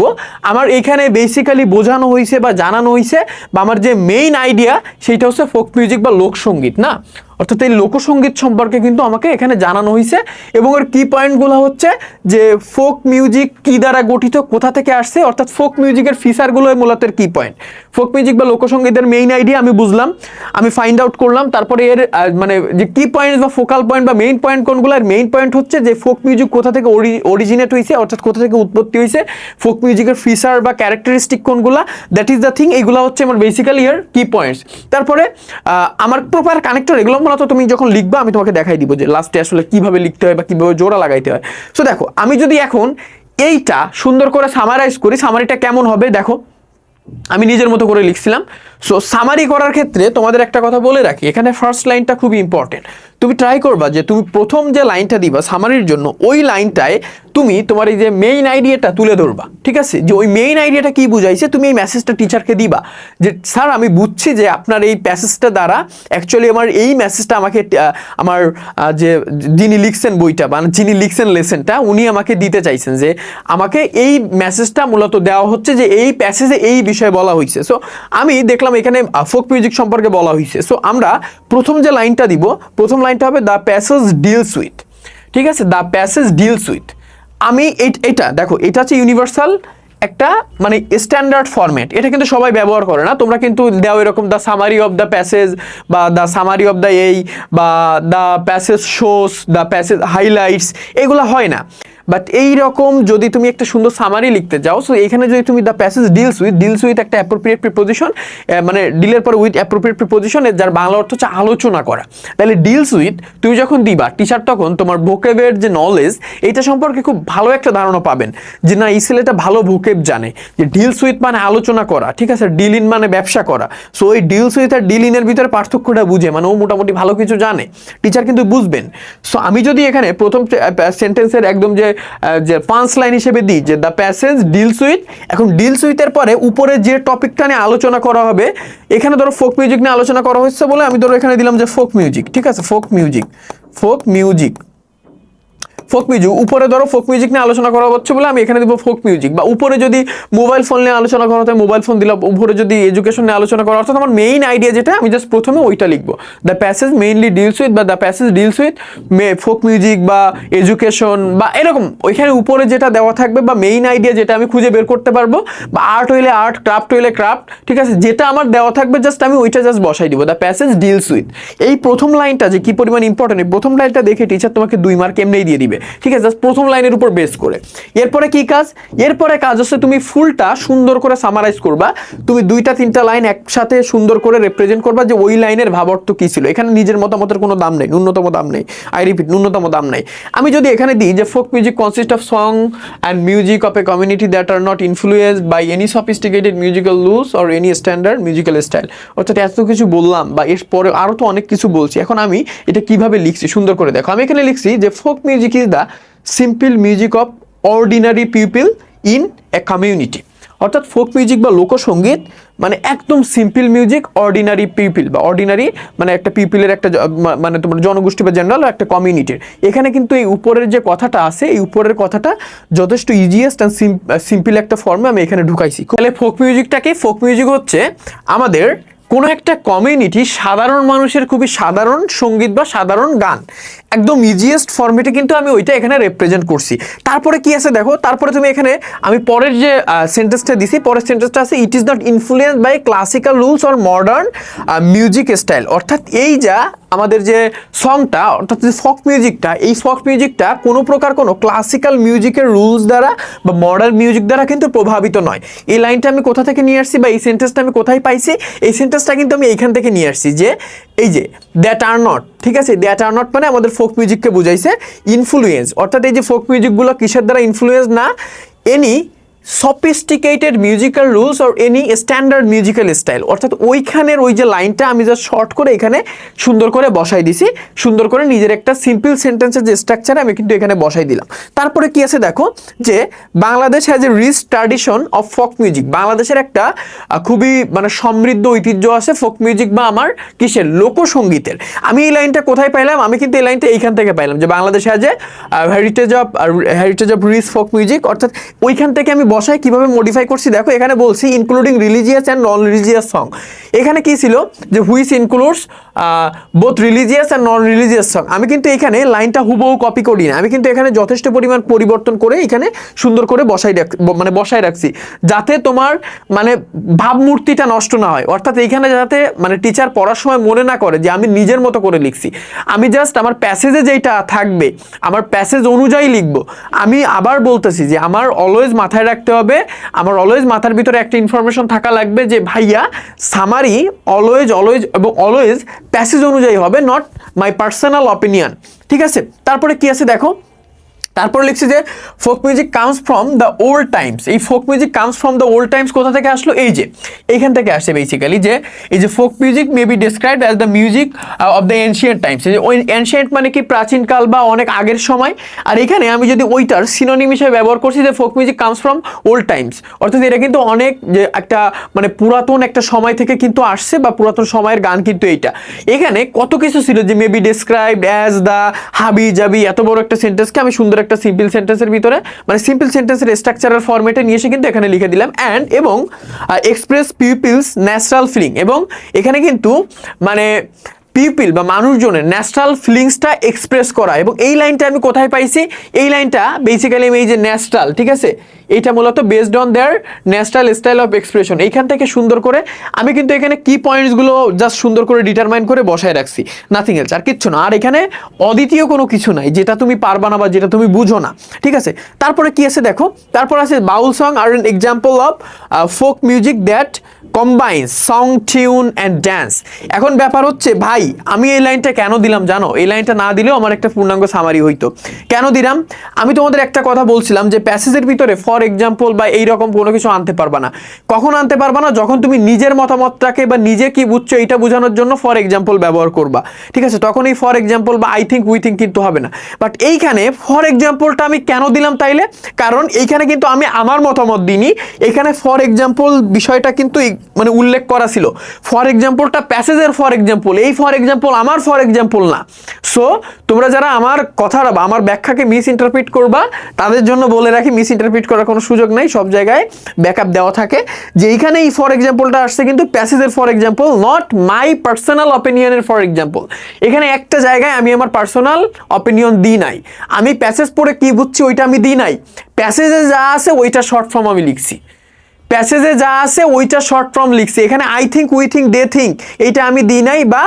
আমার এখানে বেসিক্যালি বোঝানো হয়েছে বা জানানো হয়েছে বা আমার যে মেইন আইডিয়া সেইটা হচ্ছে ফোক মিউজিক বা লোকসঙ্গীত, না? অর্থাৎ এই লোকসঙ্গীত সম্পর্কে কিন্তু আমাকে এখানে জানানো হয়েছে এবং এর কি পয়েন্টগুলো হচ্ছে যে ফোক মিউজিক কি দ্বারা গঠিত, কোথা থেকে আসছে, অর্থাৎ ফোক মিউজিকের ফিচারগুলো মূলত এর কি পয়েন্ট। ফোক মিউজিক বা লোকসঙ্গীতের মেইন আইডিয়া আমি বুঝলাম, আমি ফাইন্ড আউট করলাম, তারপরে এর মানে যে কি পয়েন্ট বা ফোকাল পয়েন্ট বা মেইন পয়েন্ট কোনগুলো, এর মেইন পয়েন্ট হচ্ছে যে ফোক মিউজিক কোথা থেকে অরিজিনেট হয়েছে, অর্থাৎ কোথা থেকে উৎপত্তি হয়েছে, ফোক মিউজিকের ফিচার বা ক্যারেক্টারিস্টিক কোনগুলা, দ্যাট ইজ দ্য থিং। এইগুলো হচ্ছে আমার বেসিক্যালি এর কি পয়েন্টস। তারপরে আমার প্রপার কানেক্টর, এগুলো মূলত তুমি যখন লিখবা আমি তোমাকে দেখাই দিব যে লাস্টে আসলে কিভাবে লিখতে হয় বা কিভাবে জোড়া লাগাইতে হয়। সো দেখো আমি যদি এখন এইটা সুন্দর করে সামারাইজ করি, সামারিটা কেমন হবে দেখো, আমি নিজের মতো করে লিখছিলাম। সো সামারি করার ক্ষেত্রে তোমাদের একটা কথা বলে রাখি, এখানে ফার্স্ট লাইনটা খুবই ইম্পর্টেন্ট। তুমি ট্রাই করবা যে তুমি প্রথম যে লাইনটা দিবা সামারির জন্য, ওই লাইনটায় তুমি তোমার এই যে মেইন আইডিয়াটা তুলে ধরবা, ঠিক আছে? যে ওই মেইন আইডিয়াটা কি বুঝাইছে তুমি এই মেসেজটা টিচারকে দিবা যে স্যার আমি বুঝছি যে আপনার এই প্যাসেজটা দ্বারা অ্যাকচুয়ালি আমার এই মেসেজটা আমাকে আমার যে যিনি লিখছেন বইটা বা যিনি লিখছেন লেসনটা উনি আমাকে দিতে চাইছেন যে আমাকে এই মেসেজটা মূলত দেওয়া হচ্ছে যে এই প্যাসেজে এই বিষয়ে বলা হয়েছে। সো আমি দেখলাম এখানে ফোক মিউজিক সম্পর্কে বলা হয়েছে। সো আমরা প্রথম যে লাইনটা দিব, প্রথম লাইনটা হবে দ্য প্যাসেজ ডিলস উইথ, ঠিক আছে? The passage deals with. আমি এটা দেখো, এটা হচ্ছে ইউনিভার্সাল একটা মানে স্ট্যান্ডার্ড ফরম্যাট, এটা কিন্তু সবাই ব্যবহার করে না। তোমরা কিন্তু দাও এরকম the summary of the passage বা দ্য সামারি অফ দ্য এই বা the passage shows, the passage highlights, এগুলো হয় না। বাট এইরকম যদি তুমি একটা সুন্দর সামারি লিখতে যাও, সো এখানে যদি তুমি দ্য প্যাসেজ ডিলস উইথ একটা অ্যাপ্রোপ্রিয়েট প্রিপোজিশন, মানে ডিলের পরে উইথ অ্যাপ্রোপ্রিয়েট প্রিপোজিশন, যার বাংলা অর্থ হচ্ছে আলোচনা করা, তাহলে ডিলস উইথ তুমি যখন দিবা টিচার তখন তোমার ভোকেবের যে নলেজ এইটা সম্পর্কে খুব ভালো একটা ধারণা পাবেন যে না এই ছেলেটা ভালো ভোকেব জানে, যে ডিলস উইথ মানে আলোচনা করা, ঠিক আছে? ডিল ইন মানে ব্যবসা করা। সো ওই ডিলস উইথ আর ডিল ইনের ভিতরে পার্থক্যটা বুঝে, মানে ও মোটামুটি ভালো কিছু জানে, টিচার কিন্তু বুঝবেন। সো আমি যদি এখানে প্রথম সেন্টেন্সের একদম যে পাঁচ লাইন হিসেবে দিই যে দ্য প্যাসেজ ডিলস উইথ, এখন ডিলস উইথের পরে উপরে যে টপিকটা নিয়ে আলোচনা করা হবে, এখানে ধরো ফোক মিউজিক নিয়ে আলোচনা করা হচ্ছে বলে আমি ধরো এখানে দিলাম যে ফোক মিউজিক, ঠিক আছে? ফোক মিউজিক উপরে ধরো ফোক মিউজিক নিয়ে আলোচনা করা হচ্ছে বলে আমি এখানে দিব ফোক মিউজিক। বা উপরে যদি মোবাইল ফোন নিয়ে আলোচনা করা হতো মোবাইল ফোন দিলাম, উপরে যদি এডুকেশন নিয়ে আলোচনা করা, অর্থাৎ আমার মেইন আইডিয়া যেটা আমি জাস্ট প্রথমে ওইটা লিখবো, the passage mainly deals with বা the passage deals with folk music বা এডুকেশন বা এরকম ওইখানে উপরে যেটা দেওয়া থাকবে বা মেইন আইডিয়া যেটা আমি খুঁজে বের করতে পারবো, বা আর্ট হইলে আর্ট, ক্রাফট হইলে ক্রাফট, ঠিক আছে? যেটা আমার দেওয়া থাকবে জাস্ট আমি ওইটা জাস্ট বসাই দিব, দ্য প্যাসেজ ডিলস উইথ। এই প্রথম লাইনটা যে কি পরিমাণ ইম্পর্টেন্ট, এই প্রথম লাইনটা দেখে টিচার তোমাকে 2 মার্ক এমনিই দিয়ে দিবে, ঠিক আছে? জাস্ট প্রথম লাইনের উপর বেস করে। এরপরে কি কাজ? এরপরে কাজ হচ্ছে তুমি ফুলটা সুন্দর করে সামারাইজ করবা, তুমি 2-3টা লাইন একসাথে সুন্দর করে রিপ্রেজেন্ট করবা যে ওই লাইনের ভাবার্থ কি ছিল। এখানে নিজের মতামতের কোনো দাম নেই, ন্যূনতম দাম নেই, আই রিপিট ন্যূনতম দাম নেই। আমি যদি এখানে দিই যে folk music consist of song and music of a community that are not influenced by any sophisticated musical rules or any standard musical style, অর্থাৎ এত কিছু বললাম বা এর পরে আরও তো অনেক কিছু বলছি। এখন আমি এটা কিভাবে লিখছি সুন্দর করে দেখো, আমি এখানে লিখছি যে folk music is the simple music of ordinary people in a community, অর্থাৎ ফোক মিউজিক বা লোকসঙ্গীত মানে একদম সিম্পল মিউজিক অর্ডিনারি পিপল বা অর্ডিনারি মানে একটা পিপলের একটা মানে তোমার জনগোষ্ঠী বা জেনারেল একটা কমিউনিটির। এখানে কিন্তু এই উপরের যে কথাটা আছে এই উপরের কথাটা যথেষ্ট ইজিয়েস্ট অ্যান্ড সিম্পল একটা ফর্মে আমি এখানে ঢুকাইছি। তাহলে ফোক মিউজিকটাকে, ফোক মিউজিক হচ্ছে আমাদের কোনো একটা কমিউনিটি সাধারণ মানুষের খুবই সাধারণ সঙ্গীত বা সাধারণ গান, একদম ইজিয়েস্ট ফরম্যাটে কিন্তু আমি ওইটা এখানে রিপ্রেজেন্ট করছি। তারপরে কি আছে দেখো, তারপরে তুমি এখানে আমি পরের যে সেন্টেন্সটা দিছি, পরের সেন্টেন্সটা আছে it is not influenced by classical rules or modern music style, অর্থাৎ এই যা আমাদের যে সংটা অর্থাৎ যে ফোক মিউজিকটা, এই ফোক মিউজিকটা কোনো প্রকার কোনো ক্লাসিক্যাল মিউজিকের রুলস দ্বারা বা মডার্ন মিউজিক দ্বারা কিন্তু প্রভাবিত নয়। এই লাইনটা আমি কোথা থেকে নিয়ে আসছি বা এই সেন্টেন্সটা আমি কোথায় পাইছি, এই সেন্টেন্সটা কিন্তু আমি এইখান থেকে নিয়ে আসছি যে এই যে দ্যাট আর নট, ঠিক আছে? দ্যাট আর নট মানে আমাদের ফোক মিউজিককে বুঝাইছে। ইনফ্লুয়েন্স অর্থাৎ এই যে ফোক মিউজিকগুলো কিসের দ্বারা ইনফ্লুয়েন্স না, any sophisticated musical rules or any standard musical style, অর্থাৎ ওইখানের ওই যে লাইনটা আমি জাস্ট শর্ট করে এখানে সুন্দর করে বসাই দিছি, সুন্দর করে নিজের একটা সিম্পল সেন্টেন্সের যে স্ট্রাকচার আমি কিন্তু এখানে বসাই দিলাম। তারপরে কি আছে দেখো, যে Bangladesh has a rich tradition of folk music, বাংলাদেশের একটা খুবই মানে সমৃদ্ধ ঐতিহ্য আছে ফোক মিউজিক বা আমার কিসের লোকসঙ্গীতের। আমি এই লাইনটা কোথায় পাইলাম, আমি কিন্তু এই লাইনটা এইখান থেকে পাইলাম, যে Bangladesh has a heritage of rich folk music, অর্থাৎ ওইখান থেকে আমি বসাই কিভাবে মডিফাই করছি দেখো, এখানে বলছি including religious and non religious song. এখানে কি ছিল যে which includes both religious and non religious song. আমি কিন্তু এখানে লাইনটা হুবহু কপি করি না, আমি কিন্তু এখানে যথেষ্ট পরিমাণ পরিবর্তন করে এখানে সুন্দর করে বসাই রাখছি, যাতে তোমার মানে ভাবমূর্তিটা নষ্ট না হয়। অর্থাৎ এইখানে যাতে মানে টিচার পড়ার সময় মনে না করে যে আমি নিজের মতো করে লিখছি, আমি জাস্ট আমার প্যাসেজে যেটা থাকবে আমার প্যাসেজ অনুযায়ী লিখবো। আমি আবার বলতেছি যে আমার অলওয়েজ মাথায় রাখতে হবে, আমার অলওয়েজ মাথার ভিতরে একটা ইনফরমেশন থাকা লাগবে যে ভাইয়া সামারি অলওয়েজ এবং অলওয়েজ প্যাসেজ অনুযায়ী হবে, নট মাই পার্সোনাল অপিনিয়ন। ঠিক আছে, তারপরে কি আছে দেখো, তারপরে লিখছি যে folk music comes from the old times. এই folk music comes from the old times কোথা থেকে আসলো, এই যে এইখান থেকে আসছে বেসিক্যালি, যে এই যে folk music may be described as the music of the ancient Times. ওই এনশিয়েন্ট মানে কি প্রাচীনকাল বা অনেক আগের সময়, আর এখানে আমি যদি ওইটার সিনোনিম হিসেবে ব্যবহার করছি যে folk music comes from old Times, অর্থাৎ এটা কিন্তু অনেক যে একটা মানে পুরাতন একটা সময় থেকে কিন্তু আসছে, বা পুরাতন সময়ের গান কিন্তু এইটা। এখানে কত কিছু ছিল যে মে বি ডিসক্রাইবড অ্যাজ দ্য হাবি জাবি, এত বড় একটা সেন্টেন্সকে আমি সুন্দর একটা সিম্পল সেন্টেন্সের ভিতরে মানে সিম্পল সেন্টেন্সের স্ট্রাকচারাল ফরম্যাটে নিয়ে এসে কিন্তু এখানে লিখে দিলাম। অ্যান্ড এবং এক্সপ্রেস পিপলস ন্যাচারাল ফিলিং, এবং এখানে কিন্তু মানে পিপল বা মানুষজনের ন্যাচারাল ফিলিংসটা এক্সপ্রেস করা। এবং এই লাইনটা আমি কোথায় পাইছি, এই লাইনটা বেসিক্যালি আমি এই যে ন্যাচারাল, ঠিক আছে, এটা মূলত based on their natural style of expression, এইখান থেকে সুন্দর করে আমি কিন্তু এখানে কি পয়েন্টসগুলো জাস্ট সুন্দর করে ডিটারমাইন করে বসায় রাখছি, নাথিং এলস, আর কিচ্ছু না। আর এখানে অদ্বিতীয় কোনো কিছু নাই যেটা তুমি পারবা না বা যেটা তুমি বুঝো না। ঠিক আছে, তারপরে কি আছে দেখো, তারপর আছে Baul song are an example of folk music that combines song tune and dance. এখন ব্যাপার হচ্ছে ভাই আমি এই লাইনটা কেন দিলাম জানো, এই লাইনটা না দিলেও আমার একটা পূর্ণাঙ্গ সামারি হইতো। কেন দিলাম, আমি তোমাদের একটা কথা বলছিলাম যে প্যাসেজের ভিতরে ফর এক্সাম্পল বা এইরকম কোনো কিছু আনতে পারবা না। কখন আনতে পারবা না, যখন তুমি নিজের মতামতটাকে বা নিজে কি বুঝছো এইটা বোঝানোর জন্য ফর এক্সাম্পল ব্যবহার করবা। ঠিক আছে, তখন এই ফর এক্সাম্পল বা আই থিঙ্ক উই থিঙ্ক কিন্তু হবে না। বাট এইখানে ফর এক্সাম্পলটা আমি কেন দিলাম তাইলে, কারণ এইখানে কিন্তু আমি আমার মতামত দিইনি, এখানে ফর এক্সাম্পল বিষয়টা কিন্তু মানে উল্লেখ করা ছিল। ফর এক্সাম্পলটা প্যাসেজের ফর এক্সাম্পল, এই ফর এক্সাম্পল আমার ফর এক্সাম্পল না। সো তোমরা যারা আমার কথাটা বা আমার ব্যাখ্যাকে মিস ইন্টারপ্রিট করবা তাদের জন্য বলে রাখি, মিস ইন্টারপ্রিট করার কোনো সুযোগ নাই, সব জায়গায় ব্যাকআপ দেওয়া থাকে যে এইখানে এই ফর এক্সাম্পলটা আসছে কিন্তু প্যাসেজের for example, not my personal অপিনিয়নের ফর এক্সাম্পল। এখানে একটা জায়গায় আমি আমার পার্সোনাল অপিনিয়ন দিই নাই, আমি প্যাসেজ পড়ে কি বুঝছি ওইটা আমি দিই নাই, প্যাসেজে যা আছে ওইটা শর্ট ফর্ম আমি লিখছি, প্যাসেজে যা আছে ওইটা শর্ট ফর্ম লিখছি। এখানে I think we think they think এইটা আমি দিই নাই, বা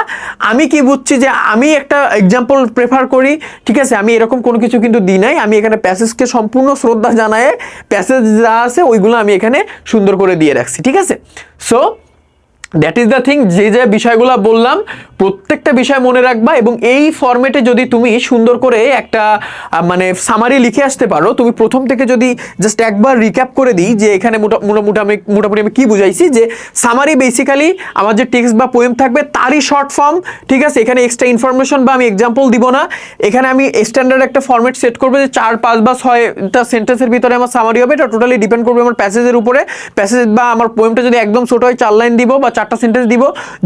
আমি কি বুঝছি যে আমি একটা এক্সাম্পল প্রেফার করি, ঠিক আছে, আমি এরকম কোনো কিছু কিন্তু দিই নাই। আমি এখানে প্যাসেজকে সম্পূর্ণ শ্রদ্ধা জানায় প্যাসেজ যা আছে ওইগুলো আমি এখানে সুন্দর করে দিয়ে রাখছি। ঠিক আছে, so that is the thing, যে যে বিষয়গুলো বললাম প্রত্যেকটা বিষয় মনে রাখবা, এবং এই ফরম্যাটে যদি তুমি সুন্দর করে একটা মানে সামারি লিখে আসতে পারো, তুমি প্রথম থেকে যদি জাস্ট একবার রিক্যাপ করে দিই যে এখানে মোটামুটি আমি কি বুঝাইছি, যে সামারি বেসিক্যালি আমার যে টেক্সট বা পোয়েম থাকবে তারই শর্ট ফর্ম। ঠিক আছে, এখানে এক্সট্রা ইনফরমেশন বা আমি এক্সাম্পল দিব না, এখানে আমি স্ট্যান্ডার্ড একটা ফরম্যাট সেট করবো যে 4, 5 বা 6টা সেন্টেন্সের ভিতরে আমার সামারি হবে। এটা টোটালি ডিপেন্ড করবে আমার প্যাসেজের উপরে। প্যাসেজ বা আমার পোয়েমটা যদি একদম ছোট হয় 4 লাইন দিব বা 4টা সেন্টেন্স দিব,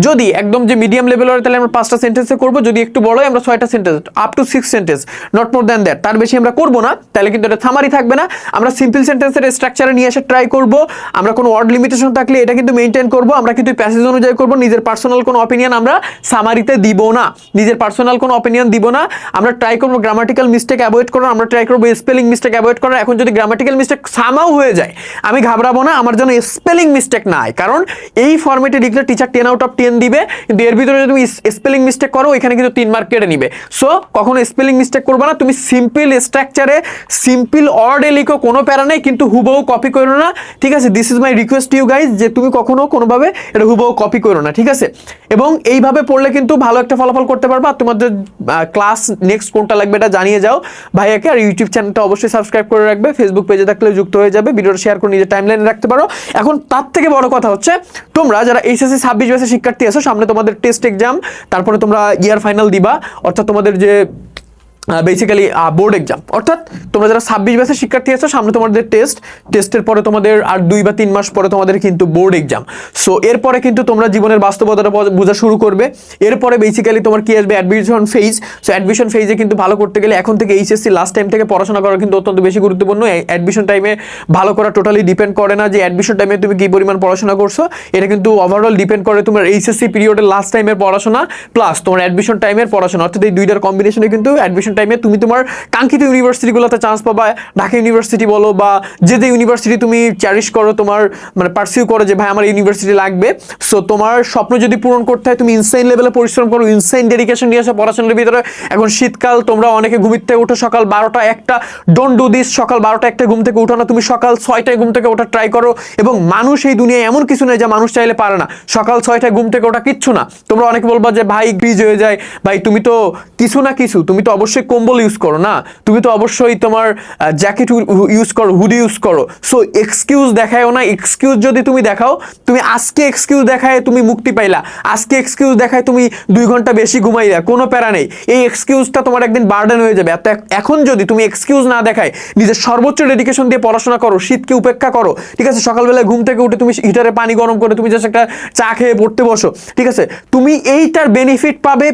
যদি একদম যে মিডিয়াম লেভেল হয় তাহলে আমরা 5টা সেন্টেন্সে করব, যদি একটু বড় হয় আমরা 6টা sentence, up to 6 sentence, not more than that, তার বেশি আমরা করব না, তাহলে কিন্তু এটা সামারি থাকবে না। আমরা সিম্পল সেন্টেন্সের স্ট্রাকচারে নিয়ে আসে ট্রাই করব, আমরা কোনো ওয়ার্ড লিমিটেশন থাকলে এটা কিন্তু মেইনটেইন করব, আমরা কিন্তু প্যাসেজ অনুযায়ী করব, নিজের পার্সোনাল কোনো অপিনিয়ন আমরা সামারিতে দিব না, নিজের পার্সোনাল কোনো অপিনিয়ন দিব না। আমরা ট্রাই করব গ্রামাটিক্যাল মিস্টেক অ্যাভয়েড করার, আমরা ট্রাই করব স্পেলিং মিস্টেক অ্যাভয়েড করার। এখন যদি গ্রামাটিক্যাল মিস্টেক সামাও হয়ে যায় আমি ঘাবড়াবো না, আমার জন্য স্পেলিং মিস্টেক না হয়, কারণ এই ফরম্যাটে লিখলে টিচার 10 আউট অফ 10 দিবে, কিন্তু এর ভিতরে যদি তুমি স্পেলিং মিস্টেক করো এখানে কিন্তু 3 মার্ক কেটে নিবে। সো কখনো স্পেলিং মিস্টেক করবে না, তুমি সিম্পল স্ট্রাকচারে সিম্পল ওয়ার্ডে লিখো, কোনো প্যারা নেই, কিন্তু হুবহু কপি করো না, ঠিক আছে? This is my request to you guys, যে তুমি কখনো কোনোভাবে এটা হুবহু কপি করো না, ঠিক আছে? এবং এইভাবে পড়লে কিন্তু ভালো একটা ফলাফল করতে পারবা। তোমাদের ক্লাস নেক্সট কোনটা লাগবে এটা জানিয়ে যাও ভাইয়াকে। আর ইউটিউব চ্যানেলটা অবশ্যই সাবস্ক্রাইব করে রাখবে, ফেসবুক পেজে থাকলে যুক্ত হয়ে যাবে, ভিডিওটা শেয়ার করে নিজের টাইমলাইনে রাখতে পারো। এখন তার থেকে বড় কথা হচ্ছে, তোমরা যারা এইচএসসি 26 ব্যাচের শিক্ষার্থী আছো, সামনে তোমাদের টেস্ট এক্সাম, তারপরে তোমরা ইয়ার ফাইনাল দিবা, অর্থাৎ তোমাদের যে বেসিক্যালি বোর্ড এক্সাম, অর্থাৎ তোমরা যারা 26 ব্যাচের শিক্ষার্থী আছো, সামনে তোমাদের টেস্টের পরে তোমাদের আর 2 বা 3 মাস পরে তোমাদের কিন্তু বোর্ড এক্সাম। সো এরপরে কিন্তু তোমরা জীবনের বাস্তবতাটা বোঝা শুরু করবে। এরপরে বেসিক্যালি তোমার কি আসবে, অ্যাডমিশন ফেজ। সো অ্যাডমিশন ফেজে কিন্তু ভালো করতে গেলে এখন থেকে এইচএসসি লাস্ট টাইম থেকে পড়াশোনা করা কিন্তু অত্যন্ত বেশি গুরুত্বপূর্ণ। অ্যাডমিশন টাইমে ভালো করা টোটালি ডিপেন্ড করে না যে অ্যাডমিশন টাইমে তুমি কি পরিমাণ পড়াশোনা করছো, এটা কিন্তু ওভারঅল ডিপেন্ড করে তোমার এইচএসসি পিরিয়ডের লাস্ট টাইমের পড়াশোনা প্লাস তোমার অ্যাডমিশন টাইমের পড়াশোনা, অর্থাৎ এই দুইটার কম্বিনেশনে কিন্তু অ্যাডমিশন টাইমে তুমি তোমার কাঙ্ক্ষিত ইউনিভার্সিটিগুলোতে চান্স পাবা। ঢাকা ইউনিভার্সিটি বলো বা যে ইউনিভার্সিটি তুমি চ্যারিশ করো, তোমার মানে পারসিউ করো যে ভাই আমার ইউনিভার্সিটি লাগবে, সো তোমার স্বপ্ন যদি পূরণ করতে হয় তুমি ইনসাইন লেভেলে পরিশ্রম করো, ইনসাইন ডেডিকেশন নিয়ে আসো পড়াশোনার ভিতরে। এখন শীতকাল, তোমরা অনেকে ঘুমির থেকে উঠো সকাল 12টা 1টা, ডোন্ট ডু দিস। সকাল 12টা 1টায় ঘুম থেকে উঠো না, তুমি সকাল 6টায় ঘুম থেকে ওঠা ট্রাই করো। এবং মানুষ এই দুনিয়ায় এমন কিছু নেই যা মানুষ চাইলে পারে না। সকাল 6টায় ঘুম থেকে ওঠা কিচ্ছু না। তোমরা অনেকে বলবা যে ভাই গ্রিজ হয়ে যায়, ভাই তুমি তো কিছু না কিছু, তুমি তো অবশ্যই কম্বল ইউজ করো না, তুমি তো অবশ্যই তোমার জ্যাকেট ইউজ করো, হুডি ইউজ করো। সো এক্সকিউজ দেখায়ও না। এক্সকিউজ যদি তুমি দেখাও, তুমি আজকে এক্সকিউজ দেখায় তুমি মুক্তি পাইলা, আজকে এক্সকিউজ দেখায় তুমি 2 ঘন্টা বেশি ঘুমাইলা, কোনো প্যারা নেই। এই এক্সকিউজটা তোমার একদিন বার্ডেন হয়ে যাবে। এখন যদি তুমি এক্সকিউজ না দেখায় নিজের সর্বোচ্চ ডেডিকেশন দিয়ে পড়াশোনা করো, শীতকে উপেক্ষা করো, ঠিক আছে? সকালবেলায় ঘুম থেকে উঠে তুমি হিটারে পানি গরম করে তুমি জাস্ট একটা চা খেয়ে পড়তে বসো, ঠিক আছে? তুমি এইটার বেনিফিট পাবে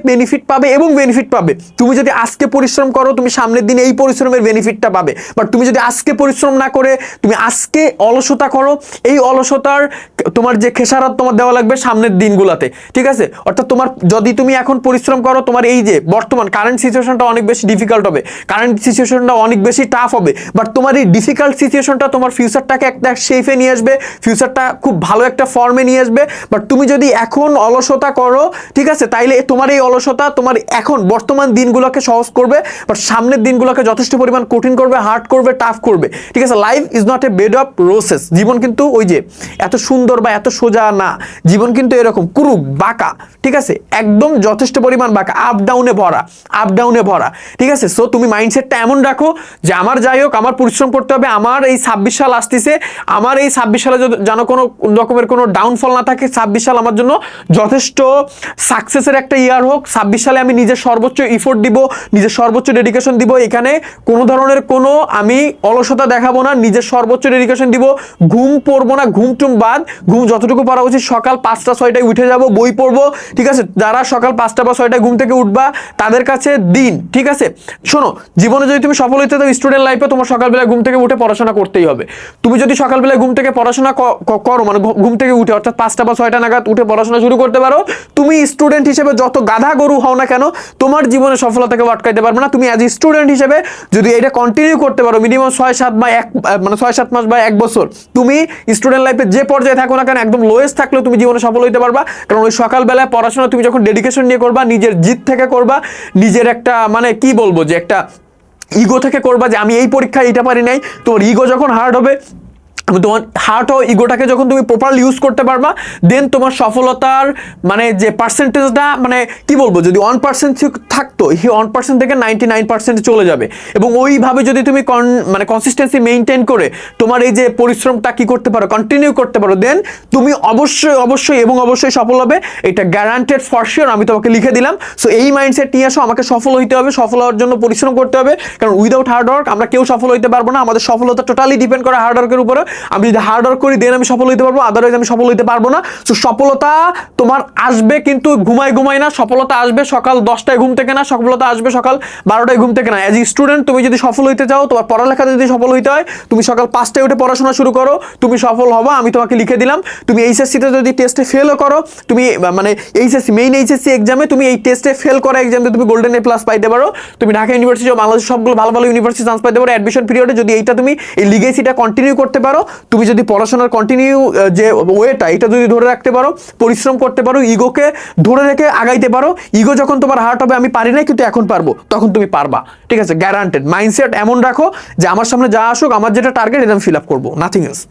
এবং বেনিফিট পাবে। তুমি যদি আজকে পরিশ্রম করো, তুমি সামনের দিনে এই পরিশ্রমের বেনিফিটটা পাবে। বাট তুমি যদি আজকে পরিশ্রম না করে তুমি আজকে অলসতা করো, এই অলসতার তোমার যে খেসারত তোমার দেওয়া লাগবে সামনের দিনগুলোতে, ঠিক আছে? অর্থাৎ তোমার যদি তুমি এখন পরিশ্রম করো, তোমার এই যে বর্তমান কারেন্ট সিচুয়েশনটা অনেক বেশি ডিফিকাল্ট হবে, কারেন্ট সিচুয়েশনটা অনেক বেশি টাফ হবে, বাট তোমার এই ডিফিকাল্ট সিচুয়েশনটা তোমার ফিউচারটাকে একটা শেপে নিয়ে আসবে, ফিউচারটা খুব ভালো একটা ফর্মে নিয়ে আসবে। বাট তুমি যদি এখন অলসতা করো, ঠিক আছে, তাইলে তোমার এই অলসতা তোমার এখন বর্তমান দিনগুলোকে সহজ করবে, বাট সামনের দিনগুলোকে যথেষ্ট পরিমাণ কঠিন করবে, হার্ড করবে, টাফ করবে, ঠিক আছে? Life is not a bed of roses. জীবন কিন্তু ওই যে এত সুন্দর বা এত সোজা না, জীবন কিন্তু এরকম কুরুক বাঁকা, ঠিক আছে? একদম যথেষ্ট পরিমাণ বাঁকা, আপ ডাউনে ভরা, ঠিক আছে? সো তুমি মাইন্ডসেটটা এমন রাখো যে আমার যাই হোক, আমার পরিশ্রম করতে হবে, আমার এই 26 সাল আসতেছে, আমার এই 26 সালে যেন কোনো রকমের কোনো ডাউনফল না থাকে। 26 সাল আমার জন্য যথেষ্ট সাকসেসের একটা ইয়ার হোক। 26 সালে আমি নিজের সর্বোচ্চ ইফোর্ট দিব, নিজের সর্বোচ্চ ডেডিকেশন দিব, এখানে কোনো ধরনের কোনো আমি অলসতা দেখাবো না, নিজের সর্বোচ্চ ডেডিকেশন দিব, ঘুম পড়বো না, ঘুম বাদ, ঘুম যতটুকু পড়া উচিত সকাল 5টা 6টায় উঠে যাব, বই পড়বো, ঠিক আছে? যারা সকাল 5টা বা 6টায় ঘুম থেকে উঠবা তাদের কাছে দিন, ঠিক আছে? শোনো, জীবনে যদি তুমি সফল হতে চাও স্টুডেন্ট লাইফে, তোমার সকালবেলা ঘুম থেকে উঠে পড়াশোনা করতেই হবে। তুমি যদি সকালবেলা ঘুম থেকে পড়াশোনা করো, মানে ঘুম থেকে উঠে অর্থাৎ 5টা বা 6টা নাগাদ উঠে পড়াশোনা শুরু করতে পারো, তুমি স্টুডেন্ট হিসেবে যত গাধা গরু হও না কেন, তোমার জীবনে সফলতাকে আটকাইতে পারবে না। তুমি অ্যাজ এ স্টুডেন্ট হিসেবে যদি এটা কন্টিনিউ করতে পারো মিনিমাম 6-7 মাস বা 1 বছর, তুমি স্টুডেন্ট লাইফে যে পর্যায়ে থাকো না কেন, একদম লোয়েস্ট থাকলেও তুমি জীবনে সফল হইতে পারবা। কারণ ওই সকালবেলায় পড়াশোনা তুমি যখন ডেডিকেশন নিয়ে করবা, নিজের জিদ থেকে করবা, নিজের একটা মানে কি বলবো যে একটা ইগো থেকে করবা যে আমি এই পরীক্ষায় এটা পারি নাই, তোমার ইগো যখন হার্ড হবে, তোমার হার্ট ও ইগোটাকে যখন তুমি প্রপারলি ইউজ করতে পারবা, দেন তোমার সফলতার মানে যে পার্সেন্টেজটা মানে কি বলবো, যদি 1% থাকতো, এই 1% থেকে 99% চলে যাবে। এবং ওইভাবে যদি তুমি মানে কনসিস্টেন্সি মেনটেন করে তোমার এই যে পরিশ্রমটা কি করতে পারো, কন্টিনিউ করতে পারো, দেন তুমি অবশ্যই সফল হবে। এটা গ্যারান্টেড ফর শিওর, আমি তোমাকে লিখে দিলাম। সো এই মাইন্ডসেট নিয়ে আসো, আমাকে সফল হইতে হবে, সফল হওয়ার জন্য পরিশ্রম করতে হবে। কারণ উইদাউট হার্ড ওয়ার্ক আমরা কেউ সফল হইতে পারবো না। আমাদের সফলতা টোটালি ডিপেন্ড করে হার্ড ওয়ার্কের উপরে। আমি যদি হার্ড ওয়ার্ক করি দেন আমি সফল হইতে পারবো, আদারওয়াইজ আমি সফল হইতে পারবো না। সো সফলতা তোমার আসবে, কিন্তু ঘুমাই না। সফলতা আসবে সকাল 10টায় ঘুম থেকে না, সফলতা আসবে সকাল 12টায় ঘুম থেকে না। অ্যাজ এ স্টুডেন্ট তুমি যদি সফল হইতে চাও, তোমার পড়ালেখাতে যদি সফল হইতে হয়, তুমি সকাল 5টায় উঠে পড়াশোনা শুরু করো, তুমি সফল হবা, আমি তোমাকে লিখে দিলাম। তুমি এইচএসসিতে যদি টেস্টে ফেলও করো, তুমি মানে এইচএসসি মেইন এইচএসসি এক্সামে তুমি এই টেস্টে ফেল করা এক্সামে তুমি গোল্ডেন এ প্লাস পাইতে পারো। তুমি ঢাকা ইউনিভার্সিটি ও বাংলাদেশ সবগুলো ভালো ইউনিভার্সিটি চান্স পাইতে পারো অ্যাডমিশন পিরিয়ডে, যদি এইটা তুমি এই লিগেসিটা কন্টিনিউ করতে পারো। তুমি যদি পড়াশোনার কন্টিনিউ যে ওয়েটা এটা যদি ধরে রাখতে পারো, পরিশ্রম করতে পারো, ইগোকে ধরে রেখে আগাইতে পারো, ইগো যখন তোমার হার্ট হবে আমি পারি না কিন্তু এখন পারবো, তখন তুমি পারবা। ঠিক আছে, গ্যারান্টেড। মাইন্ডসেট এমন রাখো যে আমার সামনে যা আসুক, আমার যেটা টার্গেট এটা আমি ফিল আপ করবো, নাথিং এলস।